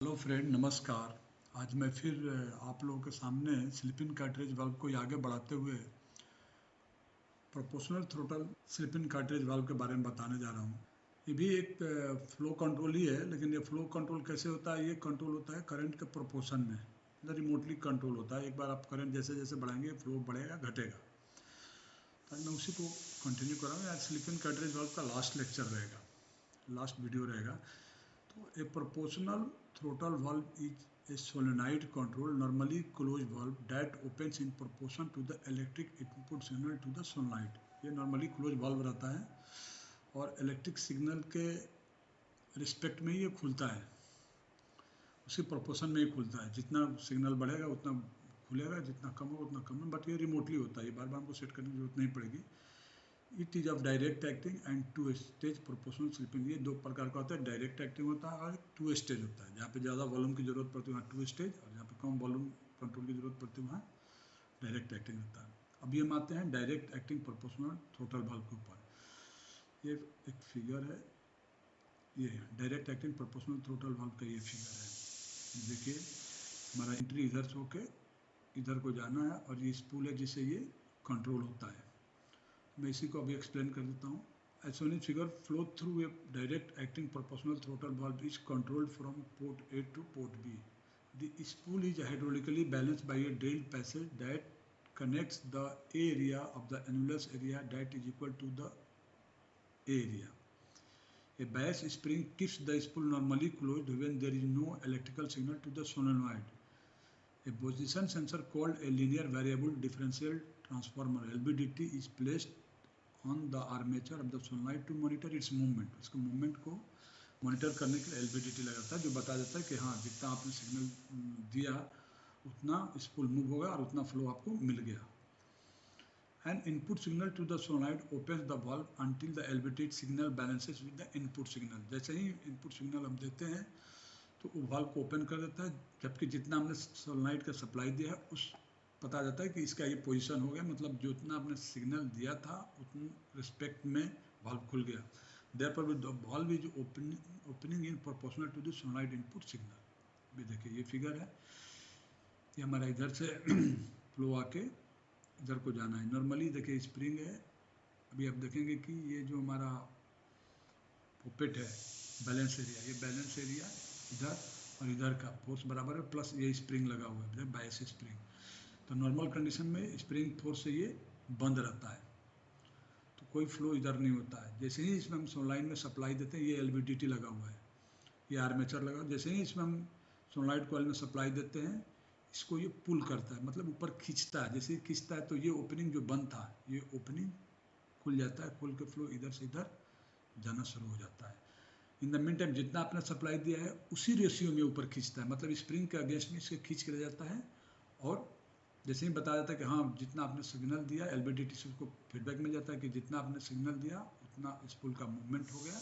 Hello friend, नमस्कार। आज मैं फिर आप लोगों के सामने स्लिप इन कार्ट्रिज वाल्व को आगे बढ़ाते हुए proportional throttle slip in cartridge valve के बारे में बताने जा रहा हूँ। ये भी एक फ्लो कंट्रोल ही है, लेकिन ये फ्लो कंट्रोल कैसे होता है? ये कंट्रोल होता है करंट के प्रोपोर्शन में, मतलब रिमोटली कंट्रोल होता है। एक बार आप करंट जैसे जैसे बढ़ाएंगे फ्लो बढ़ेगा घटेगा। तो मैं उसी को कंटिन्यू कर रहा हूँ। आज स्लिप इन कार्ट्रिज वाल्व का लास्ट लेक्चर रहेगा, लास्ट वीडियो रहेगा। तो a proportional throttle valve is a solenoid control normally closed valve that opens in proportion to the electric input signal to the solenoid। ये normally close valve रहता है और electric signal के respect में ये खुलता है, उसी प्रोपोर्शन में ये खुलता है। जितना सिग्नल बढ़ेगा उतना खुलेगा, जितना कम होगा उतना कम है। बट ये रिमोटली होता है, ये बार बार हमको सेट करने की जरूरत नहीं पड़ेगी। It is of direct acting and two stage proportional slipping. ये दो प्रकार का होता है, डायरेक्ट एक्टिंग होता है और टू स्टेज होता है। जहाँ पे ज़्यादा वॉल्यूम की जरूरत पड़ती है वहाँ टू स्टेज, और जहाँ पे कम वॉल्यूम कंट्रोल की जरूरत पड़ती है वहाँ डायरेक्ट एक्टिंग होता है। अभी हम आते हैं direct acting proportional throttle valve के ऊपर। ये एक फिगर है, ये direct acting proportional throttle valve का ये फिगर है। देखिए हमारा एंट्री इधर से होके इधर को जाना है और ये स्पूल है जिससे ये कंट्रोल होता है। मैं इसी को अभी एक्सप्लेन कर देता हूँ। As shown in figure, flow through a direct acting proportional throttle valve is controlled from port A to port B. The spool is hydraulically balanced by a drilled passage that connects the A area of the annulus area that is equal to the A area. A bias spring keeps the spool normally closed when there is no electrical signal to the solenoid. A position sensor called a linear variable differential transformer (LVDT) is placed on the armature of the solenoid to monitor its movement। इसको movement को monitor करने के लिए LVDT लगाता है, जो बता देता है कि हाँ जितना आपने सिग्नल दिया उतना स्पूल मूव होगा और उतना फ्लो आपको मिल गया। An input signal to the solenoid opens the valve until the LVDT signal balances with the input signal। जैसे ही इनपुट सिग्नल हम देते हैं तो वो वाल्व को ओपन कर देता है, जबकि जितना हमने सोलेनोइड का सप्लाई दिया है उस पता जाता है कि इसका ये पोजीशन हो गया, मतलब जितना आपने सिग्नल दिया था उतने रिस्पेक्ट में वाल्व खुल गया। Therefore the valve is opening in proportional to the solenoid input signal. अभी देखिए ये फिगर है, ये हमारा इधर से फ्लो आके इधर को जाना है। नॉर्मली देखिए स्प्रिंग है, अभी आप देखेंगे कि ये जो हमारा पोपेट है बैलेंस एरिया, ये बैलेंस एरिया इधर और इधर का फोर्स बराबर है, प्लस ये स्प्रिंग लगा हुआ है बायस स्प्रिंग। तो नॉर्मल कंडीशन में स्प्रिंग फोर्स से ये बंद रहता है, तो कोई फ्लो इधर नहीं होता है। जैसे ही इसमें हम सोलेनोइड में सप्लाई देते हैं, ये LVDT लगा हुआ है, ये आर्मेचर लगा, जैसे ही इसमें हम सोलेनोइड कॉइल में सप्लाई देते हैं इसको ये पुल करता है, मतलब ऊपर खींचता है। जैसे ही खींचता है तो ये ओपनिंग जो बंद था ये ओपनिंग खुल जाता है, खुल के फ्लो इधर से इधर जाना शुरू हो जाता है। इन द मीन टाइम जितना आपने सप्लाई दिया है उसी रेशियो में ऊपर खींचता है, मतलब स्प्रिंग के अगेंस्ट में इसके खींच के ले जाता है। और जैसे ही बताया जाता है कि हाँ जितना आपने सिग्नल दिया, LVDT से उसको फीडबैक मिल जाता है कि जितना आपने सिग्नल दिया उतना स्पूल का मूवमेंट हो गया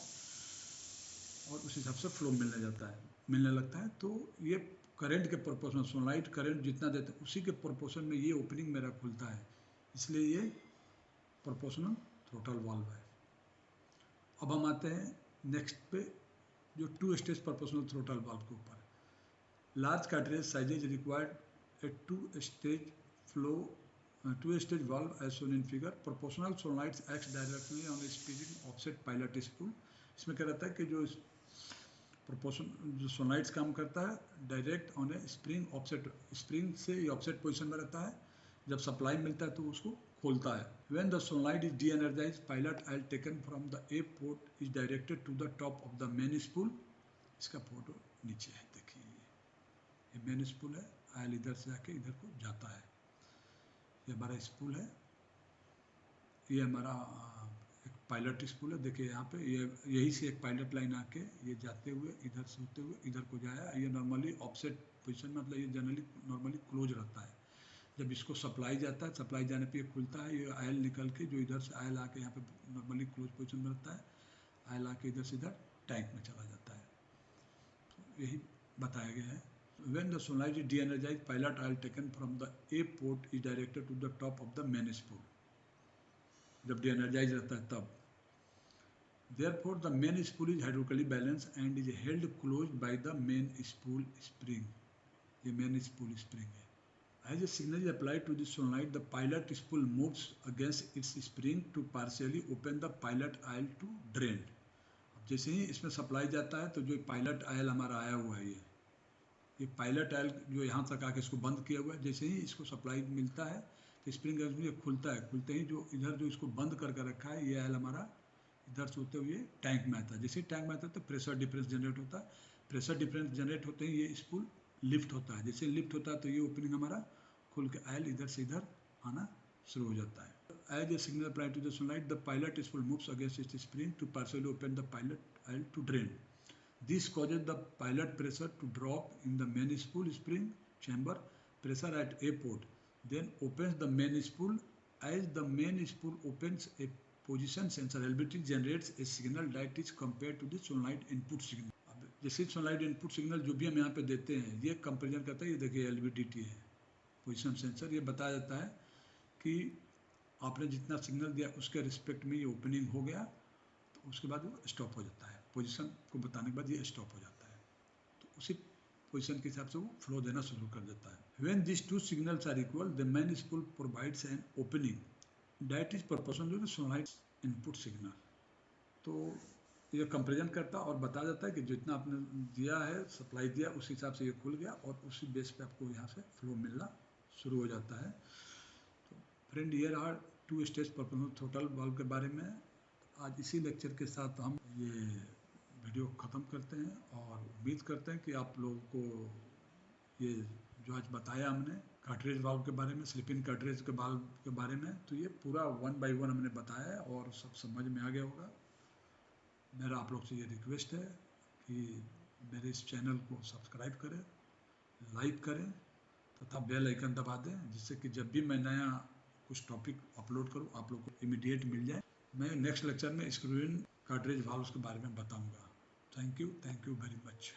और उस हिसाब से फ्लो मिलने लगता है। तो ये करंट के प्रोपोर्शनल, सोलेनोइड करंट जितना देते हैं उसी के प्रोपोर्शन में ये ओपनिंग मेरा खुलता है, इसलिए ये प्रोपोर्शनल थ्रोटल वाल्व है। अब हम आते हैं नेक्स्ट पे, जो two stage proportional throttle valve के ऊपर। Large cartridge sizes required a two stage valve as shown in figure. Proportional solenoids acts directly on a speeding offset pilot spool. इसमें क्या रहता है कि जो सोलेनोइड्स काम करता है direct on A spring offset, spring से ये ऑफसेट पोजिशन में रहता है, जब सप्लाई मिलता है तो उसको खोलता है। When the solenoid is de-energized, pilot oil taken from the A port is directed to the top of the main spool। इसका फोटो नीचे है, देखिए ये मेन स्पूल है, ऑयल इधर से आके इधर को जाता है। ये हमारा स्पूल है, ये हमारा एक पायलट स्पूल है। देखिए यहाँ पे ये यही से एक पायलट लाइन आके ये जाते हुए इधर से होते हुए इधर को जाया। ये नॉर्मली ऑफसेट पोजिशन में, मतलब ये जनरली नॉर्मली क्लोज रहता है। जब इसको सप्लाई जाता है, सप्लाई जाने पे ये खुलता है, ये ऑयल निकल के जो इधर से ऑयल आके यहाँ पे नॉर्मली क्लोज पोजीशन में रहता है, ऑयल आके इधर से इधर टैंक में चला जाता है। तो यही बताया गया है। When the solenoid is de-energized, pilot oil taken from the A port is directed to the top of the main spool। जब de-energized रहता है तब Therefore, the main spool is hydraulically balanced and is held closed by the main spool spring. ये main spool spring है. As a signal is applied to the solenoid, the pilot spool moves against its spring to partially open the pilot aisle to drain. अब जैसे ही इसमें supply जाता है तो जो pilot oil हमारा आया हुआ है ये पायलट आयल जो यहाँ तक आके इसको बंद किया हुआ है, जैसे ही इसको सप्लाई मिलता है तो स्प्रिंग ये खुलता है. खुलते ही जो इधर जो इसको बंद करके रखा है ये आयल हमारा इधर से होते हुए टैंक में आता है. जैसे ही टैंक में आता है तो प्रेशर डिफरेंस जनरेट होता है. प्रेशर डिफरेंस जनरेट होते ही ये स्पूल लिफ्ट होता है. जैसे लिफ्ट होता है तो ये ओपनिंग हमारा खुल के आयल इधर से इधर आना शुरू हो जाता है. As a signal applied to the solenoid, the pilot spool moves against its spring to partially open the pilot aisle to drain. This causes the pilot pressure to drop in the main spool spring chamber pressure at A port. Then opens the main spool. As the main spool opens, a position sensor LVT generates a signal that is compared to the solenoid input signal. अब जैसे solenoid input signal जो भी हम यहाँ पे देते हैं ये कंपेरिजन करता है. ये देखिए LVDT है पोजिशन सेंसर. ये बताया जाता है कि आपने जितना सिग्नल दिया उसके रिस्पेक्ट में ये ओपनिंग हो गया तो उसके बाद वो स्टॉप हो जाता है. पोजीशन को बताने के बाद ये स्टॉप हो जाता है तो उसी पोजीशन के हिसाब से वो फ्लो देना शुरू कर देता है. When this two signals are equal the main spool provides an opening that is proportional to the solenoid input signal. तो ये कंपेरिजन करता और बता जाता है कि जितना आपने दिया है सप्लाई दिया उस हिसाब से ये खुल गया और उसी बेस पे आपको यहाँ से फ्लो मिलना शुरू हो जाता है. तो friend here are two stage proportional throttle valve के बारे में. आज इसी लेक्चर के साथ हम ये वीडियो ख़त्म करते हैं और उम्मीद करते हैं कि आप लोगों को ये जो आज बताया हमने कार्ट्रिज वाल्व के बारे में, स्लिप इन कार्ट्रिज के वाल्व के बारे में, तो ये पूरा 1 बाय 1 हमने बताया है और सब समझ में आ गया होगा. मेरा आप लोग से ये रिक्वेस्ट है कि मेरे इस चैनल को सब्सक्राइब करें, लाइक करें तथा बेल आइकन दबा दें जिससे कि जब भी मैं नया कुछ टॉपिक अपलोड करूं आप लोग को इमीडिएट मिल जाए. मैं नेक्स्ट लेक्चर में स्क्रू इन कार्ट्रिज वाल्व्स के बारे में बताऊंगा. Thank you very much.